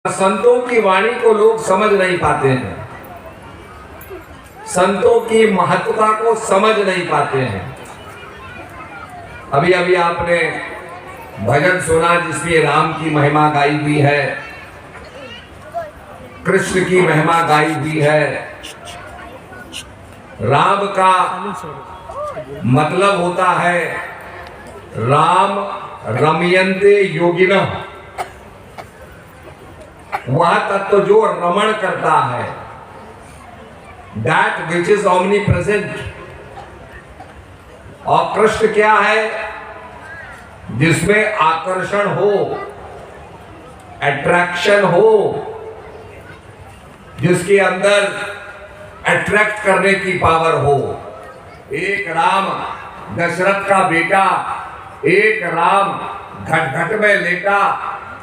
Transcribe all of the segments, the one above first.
संतों की वाणी को लोग समझ नहीं पाते हैं, संतों की महत्वता को समझ नहीं पाते हैं। अभी अभी आपने भजन सुना जिसमें राम की महिमा गाई हुई है, कृष्ण की महिमा गाई हुई है। राम का मतलब होता है राम रमयन्ते योगिनः, वह तत्व जो रमण करता है, that which is omni present. और कृष्ण क्या है? जिसमें आकर्षण हो, अट्रैक्शन हो, जिसके अंदर अट्रैक्ट करने की पावर हो। एक राम दशरथ का बेटा, एक राम घट घट में लेटा,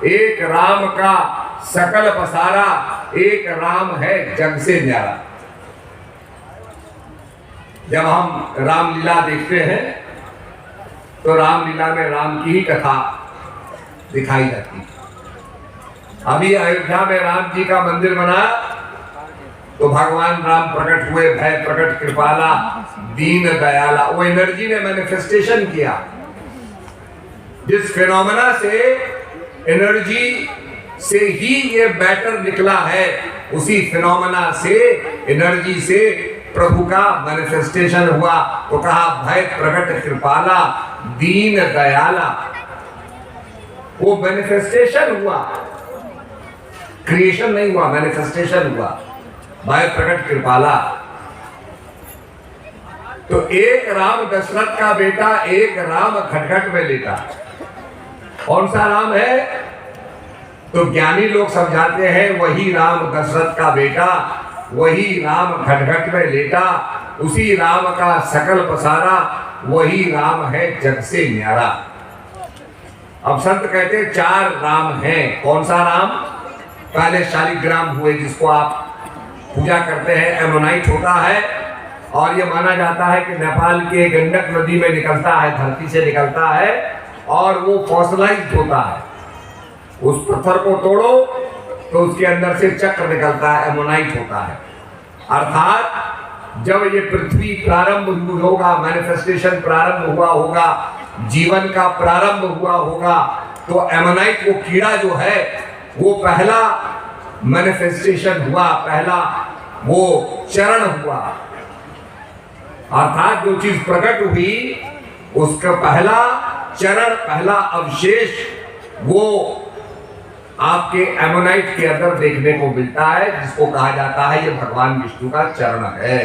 एक राम का सकल पसारा, एक राम है जग से न्यारा। जब हम रामलीला देखते हैं तो रामलीला में राम की ही कथा दिखाई जाती है। अभी अयोध्या में राम जी का मंदिर बना तो भगवान राम प्रकट हुए, भय प्रकट कृपाला दीन दयाला। वो एनर्जी ने मैनिफेस्टेशन किया। जिस फिनोमेना से, एनर्जी से ही ये मैटर निकला है, उसी फिनोमेना से, एनर्जी से प्रभु का मैनिफेस्टेशन हुआ। तो कहा भय प्रकट कृपाला दीन दयाला। वो मैनिफेस्टेशन हुआ, क्रिएशन नहीं हुआ, मैनिफेस्टेशन हुआ। भय प्रकट कृपाला। तो एक राम दशरथ का बेटा, एक राम खटखट में लेटा। कौन सा राम है? तो ज्ञानी लोग समझाते हैं वही राम दशरथ का बेटा, वही राम खटखट में लेटा, उसी राम का सकल पसारा, वही राम है जग से न्यारा। अब संत कहते चार राम हैं। कौन सा राम? पहले शालिग्राम हुए, जिसको आप पूजा करते हैं, एमोनाइट होता है, और ये माना जाता है कि नेपाल के गंडक नदी में निकलता है, धरती से निकलता है, और वो फॉसिलाइज्ड होता है। उस पत्थर को तोड़ो तो उसके अंदर से चक्र निकलता है, एमोनाइट होता है। अर्थात जब ये पृथ्वी प्रारंभ होगा, मैनिफेस्टेशन प्रारंभ हुआ होगा, जीवन का प्रारंभ हुआ होगा, तो एमोनाइट वो कीड़ा जो है वो पहला मैनिफेस्टेशन हुआ, पहला वो चरण हुआ। अर्थात जो चीज प्रकट हुई उसका पहला चरण, पहला अवशेष वो आपके एमोनाइट के अंदर देखने को मिलता है, जिसको कहा जाता है ये भगवान विष्णु का चरण है,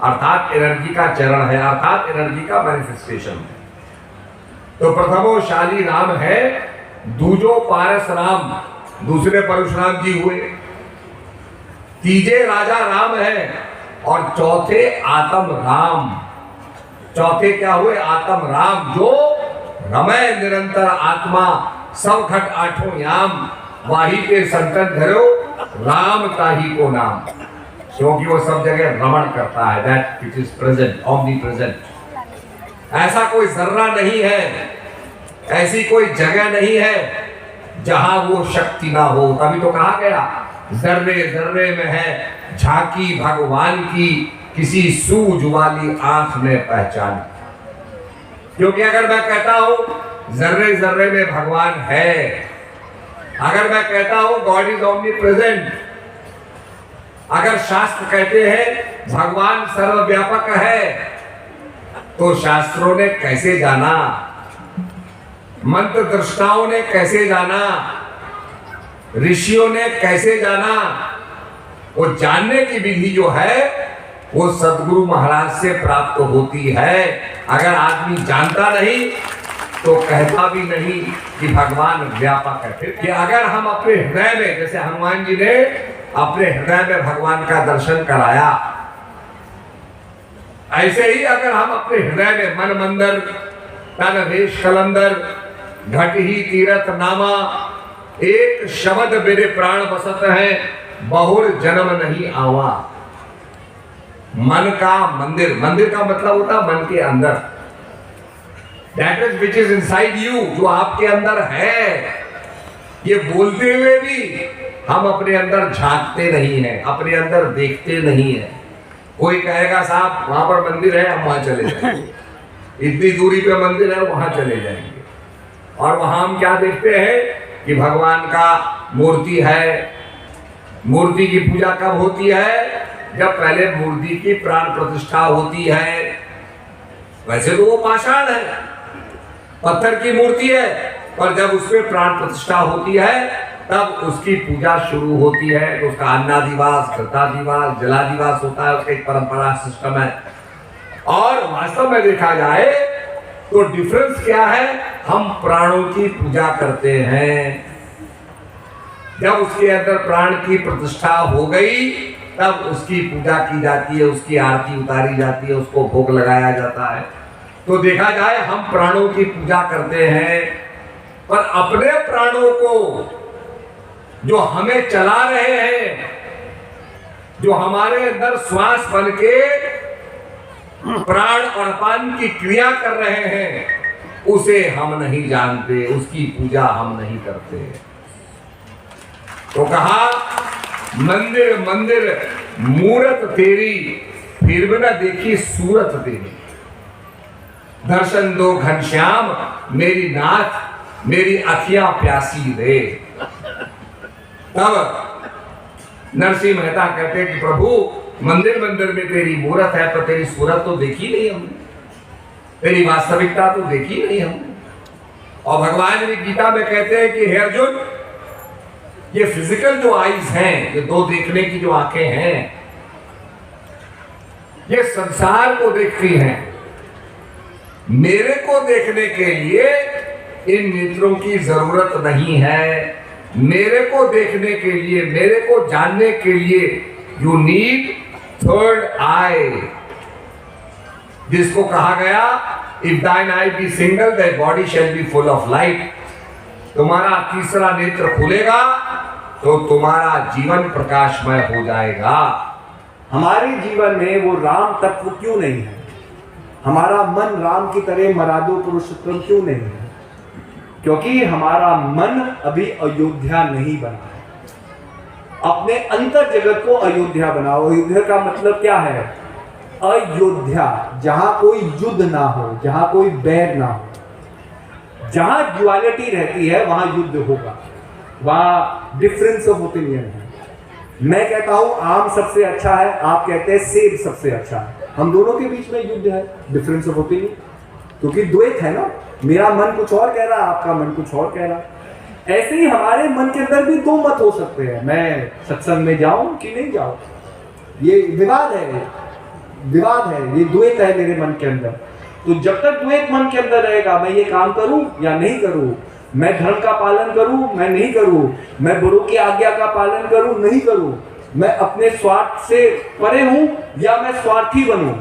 अर्थात एनर्जी का चरण है, अर्थात एनर्जी का मैनिफेस्टेशन है। तो प्रथमोशाली राम है, दूजो पारस राम, दूसरे परशुराम जी हुए, तीजे राजा राम है, और चौथे आत्म राम। चौथे क्या हुए? आत्म राम, जो रमय निरंतर आत्मा, सब घट आठों याम, वाही के संतन धरो राम ताही को नाम। क्योंकि वो सब जगह रमण करता है, that which is present, omni present. ऐसा कोई जर्रा नहीं है, ऐसी कोई जगह नहीं है जहां वो शक्ति ना हो। तभी तो कहा गया जर्रे जर्रे में है झांकी भगवान की, किसी सूझ वाली आंख ने पहचान। क्योंकि अगर मैं कहता हूं जर्रे जर्रे में भगवान है, अगर मैं कहता हूं गॉड इज ओमनी प्रेजेंट, अगर शास्त्र कहते हैं भगवान सर्वव्यापक है, तो शास्त्रों ने कैसे जाना, मंत्र दृष्टाओं ने कैसे जाना, ऋषियों ने कैसे जाना? वो जानने की विधि जो है वो सदगुरु महाराज से प्राप्त होती है। अगर आदमी जानता नहीं तो कहता भी नहीं कि भगवान व्यापक है। फिर कि अगर हम अपने हृदय में, जैसे हनुमान जी ने अपने हृदय में भगवान का दर्शन कराया, ऐसे ही अगर हम अपने हृदय में मन मंदिर तन वेश कलंदर घट ही तीरथ नामा, एक शब्द मेरे प्राण बसत है, बहुर जन्म नहीं आवा। मन का मंदिर, मंदिर का मतलब होता है मन के अंदर, that is which is inside you, जो आपके अंदर है। ये बोलते हुए भी हम अपने अंदर झांकते नहीं हैं, अपने अंदर देखते नहीं हैं। कोई कहेगा साहब वहां पर मंदिर है, हम वहां चले जाएंगे, इतनी दूरी पे मंदिर है, वहां चले जाएंगे। और वहां हम क्या देखते हैं कि भगवान का मूर्ति है। मूर्ति की पूजा कब होती है? जब पहले मूर्ति की प्राण प्रतिष्ठा होती है। वैसे तो वो पाषाण है, पत्थर की मूर्ति है, पर जब उसमें प्राण प्रतिष्ठा होती है तब उसकी पूजा शुरू होती है। तो उसका अन्नादिवास, घृतादिवास, जलादिवास होता है, उसका एक परंपरा सिस्टम है। और वास्तव में देखा जाए तो डिफरेंस क्या है? हम प्राणों की पूजा करते हैं। जब उसके अंदर प्राण की प्रतिष्ठा हो गई तब उसकी पूजा की जाती है, उसकी आरती उतारी जाती है, उसको भोग लगाया जाता है। तो देखा जाए हम प्राणों की पूजा करते हैं, पर अपने प्राणों को जो हमें चला रहे हैं, जो हमारे अंदर श्वास बन के प्राण और अपान की क्रिया कर रहे हैं, उसे हम नहीं जानते, उसकी पूजा हम नहीं करते। तो कहा मंदिर मंदिर मूरत तेरी, फिर भी न देखी सूरत तेरी। दर्शन दो घनश्याम मेरी नाथ, मेरी अखियां प्यासी रे। तब नरसिंह मेहता कहते कि प्रभु मंदिर मंदिर में तेरी मूरत है, पर तेरी सूरत तो देखी नहीं हमने, तेरी वास्तविकता तो देखी नहीं हमने। और भगवान भी गीता में कहते हैं कि हे अर्जुन, ये फिजिकल जो आईज हैं, ये दो देखने की जो आंखें हैं, ये संसार को देखती हैं। मेरे को देखने के लिए इन नेत्रों की जरूरत नहीं है। मेरे को देखने के लिए, मेरे को जानने के लिए यू नीड थर्ड आई, जिसको कहा गया if thine eye be single the body shall be full of light. तुम्हारा तीसरा नेत्र खुलेगा तो तुम्हारा जीवन प्रकाशमय हो जाएगा। हमारे जीवन में वो राम तत्व क्यों नहीं है? हमारा मन राम की तरह मरादो पुरुषोत्तम क्यों नहीं है? क्योंकि हमारा मन अभी अयोध्या नहीं बना है। अपने अंतर जगत को अयोध्या बनाओ। अयोध्या का मतलब क्या है? अयोध्या, जहां कोई युद्ध ना हो, जहां कोई बैर ना हो, जहां ड्युअलिटी रहती है वहां युद्ध होगा, वहां डिफरेंस ऑफ ओपिनियन है। मैं कहता हूं आम सबसे अच्छा है, आप कहते हैं सेब सबसे अच्छा है। हम दोनों के बीच में युद्ध है, डिफरेंस ऑफ ओपिनियन, क्योंकि द्वैत है ना। मेरा मन कुछ और कह रहा है, आपका मन कुछ और कह रहा है। ऐसे ही हमारे मन के अंदर भी दो मत हो सकते हैं, मैं सत्संग में जाऊं कि नहीं जाऊं। ये विवाद है, विवाद है, ये द्वैत है मेरे मन के अंदर। तो जब तक द्वैत मन के अंदर रहेगा, मैं ये काम करूं या नहीं करूं, मैं धर्म का पालन करूं, मैं नहीं करूं, मैं बड़ों की आज्ञा का पालन करूं, नहीं करूं, मैं अपने स्वार्थ से परे हूं या मैं स्वार्थी बनूं,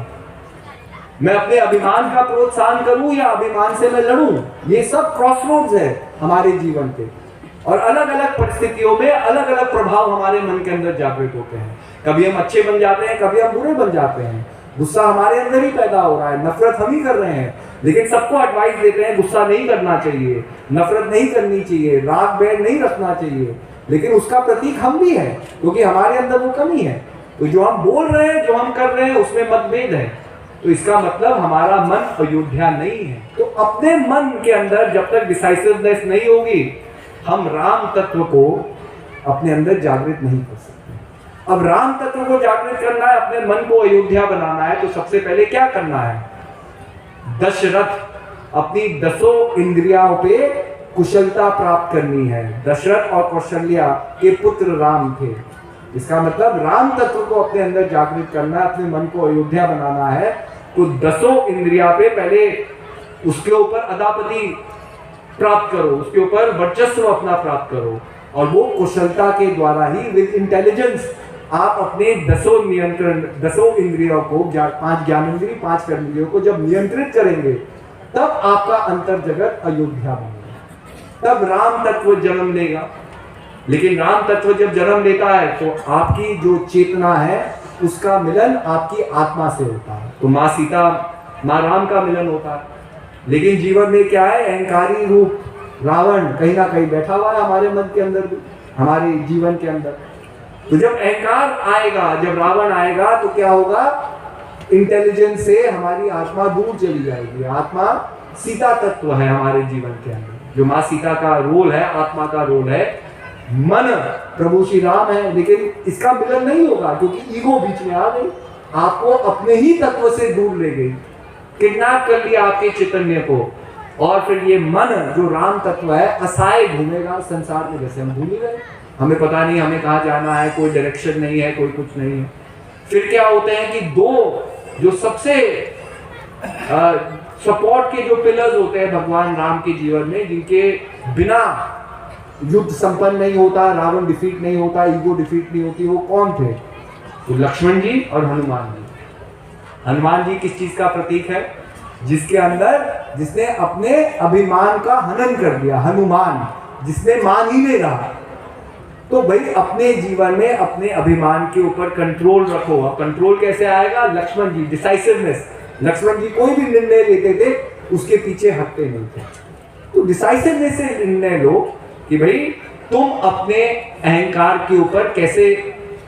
मैं अपने अभिमान का प्रोत्साहन करूं या अभिमान से मैं लड़ूं। ये सब क्रॉसरोड्स है हमारे जीवन के, और अलग अलग परिस्थितियों में अलग अलग प्रभाव हमारे मन के अंदर जागृत होते हैं। कभी हम अच्छे बन जाते हैं, कभी हम बुरे बन जाते हैं। गुस्सा हमारे अंदर ही पैदा हो रहा है, नफरत हम ही कर रहे हैं, लेकिन सबको एडवाइस देते हैं गुस्सा नहीं करना चाहिए, नफरत नहीं करनी चाहिए, राग बैर नहीं रखना चाहिए, लेकिन उसका प्रतीक हम भी हैं, क्योंकि हमारे अंदर वो कमी है। तो जो हम बोल रहे हैं, जो हम कर रहे हैं, उसमें मतभेद है। तो इसका मतलब हमारा मन अयोध्या नहीं है। तो अपने मन के अंदर जब तक डिसाइसिवनेस नहीं होगी, हम राम तत्व को अपने अंदर जागृत नहीं कर सकते। अब राम तत्व को जागृत करना है, अपने मन को अयोध्या बनाना है, तो सबसे पहले क्या करना है? दशरथ अपनी 10 इंद्रियों पे कुशलता प्राप्त करनी है। दशरथ और कौशल्या के पुत्र राम थे। इसका मतलब राम तत्व को अपने अंदर जागृत करना है, अपने मन को अयोध्या बनाना है। तो 10 इंद्रियों पे पहले उसके ऊपर अदापति प्राप्त करो, उसके ऊपर वर्चस्व अपना प्राप्त करो, और वो कुशलता के द्वारा ही, विद इंटेलिजेंस, आप अपने 10 इंद्रियों को, 5 ज्ञानेंद्रिय, 5 कर्मेंद्रियों को जब नियंत्रित करेंगे, तब आपका अंतर जगत अयोध्या बनेगा, तब राम तत्व जन्म लेगा। लेकिन राम तत्व जब जन्म लेता है तो आपकी जो चेतना है उसका मिलन आपकी आत्मा से होता है। तो माँ सीता, माँ राम का मिलन होता है। लेकिन जीवन में क्या है? अहंकारी रूप रावण कहीं ना कहीं बैठा हुआ है हमारे मन के अंदर भी, हमारे जीवन के अंदर। तो जब अहंकार आएगा, जब रावण आएगा, तो क्या होगा? इंटेलिजेंस से हमारी आत्मा दूर चली जाएगी। आत्मा सीता तत्व है हमारे जीवन के अंदर, जो माँ सीता का रोल है, आत्मा का रोल है। मन प्रभु श्री राम है, लेकिन इसका मिलन नहीं होगा क्योंकि ईगो बीच में आ गई, आपको अपने ही तत्व से दूर ले गई, किडनैप कर लिया आपके चैतन्य को। और फिर ये मन जो राम तत्व है असहाय घूमेगा संसार में, जैसे हम भूल गए, हमें पता नहीं हमें कहाँ जाना है, कोई डायरेक्शन नहीं है, कोई कुछ नहीं है। फिर क्या होते हैं कि दो जो सबसे सपोर्ट के जो पिलर्स होते हैं भगवान राम के जीवन में, जिनके बिना युद्ध संपन्न नहीं होता, रावण डिफीट नहीं होता, ईगो डिफीट नहीं होती, वो कौन थे? तो लक्ष्मण जी और हनुमान जी। हनुमान जी किस चीज का प्रतीक है? जिसके अंदर, जिसने अपने अभिमान का हनन कर दिया, हनुमान, जिसने मान ही नहीं रहा। तो भाई अपने जीवन में अपने अभिमान के ऊपर कंट्रोल रखो। अब कंट्रोल कैसे आएगा? लक्ष्मण जी, डिसाइसिवनेस। लक्ष्मण जी कोई भी निर्णय लेते थे उसके पीछे हटते नहीं थे। तो डिसाइसिवनेस से निर्णय लो कि भाई तुम अपने अहंकार के ऊपर कैसे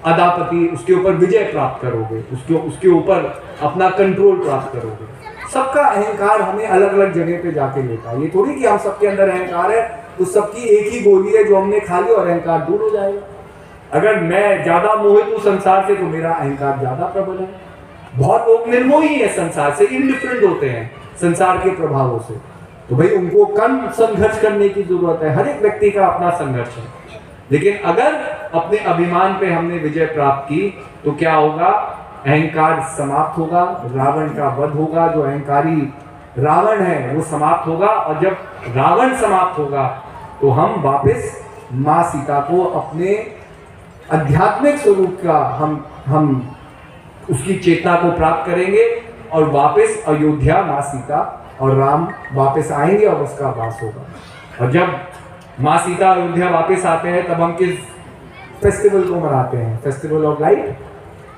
अदापति, उसके ऊपर विजय प्राप्त करोगे, उसके ऊपर अपना कंट्रोल प्राप्त करोगे। सबका अहंकार हमें अलग अलग जगह पे जाके लेता है। ये थोड़ी कि हम सबके अंदर अहंकार है तो सबकी एक ही गोली है जो हमने खा ली और अहंकार दूर हो जाएगा। अगर मैं ज्यादा मोहित हूं संसार से तो मेरा अहंकार ज्यादा प्रबल है। बहुत लोग निर्मोही है संसार से, इनडिफरेंट होते हैं संसार के प्रभावों से, तो भाई उनको कम संघर्ष करने की जरूरत है। हर एक व्यक्ति का अपना संघर्ष है, लेकिन अगर अपने अभिमान पे हमने विजय प्राप्त की तो क्या होगा? अहंकार समाप्त होगा, रावण का वध होगा। जो अहंकारी रावण है वो समाप्त होगा, और जब रावण समाप्त होगा तो हम वापस माँ सीता को अपने आध्यात्मिक स्वरूप का हम उसकी चेतना को प्राप्त करेंगे, और वापस अयोध्या माँ सीता और राम वापस आएंगे और उसका वास होगा। और जब माँ सीता अयोध्या वापस आते हैं तब हम किस फेस्टिवल को मनाते हैं? Festival of light,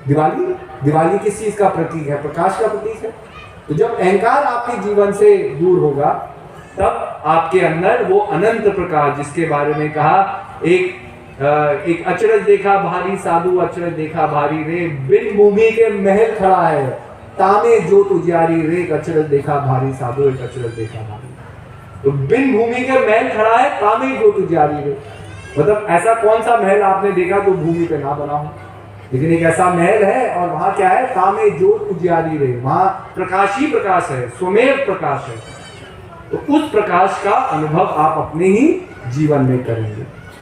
Diwali. Diwali किस चीज का प्रतीक है? प्रकाश का प्रतीक है। तो जब अहंकार आपके जीवन से दूर होगा तब आपके अंदर वो अनंत प्रकाश, जिसके बारे में कहा, एक अचरज देखा भारी साधु, अचरज देखा भारी रे, बिन भूमि के महल खड़ा है, तामे जो तुझारी रे, एक अचरज देखा भारी साधु, एक अचरज देखा भारी। तो बिन भूमि के महल खड़ा है, तामे जो तुझारी रे, मतलब ऐसा कौन सा महल आपने देखा जो भूमि पे ना बना हो? लेकिन एक ऐसा महल है, और वहां क्या है? तामे ज्योत उजियारी रहे, वहां प्रकाश ही प्रकाश है, स्वमेव प्रकाश है। तो उस प्रकाश का अनुभव आप अपने ही जीवन में करेंगे।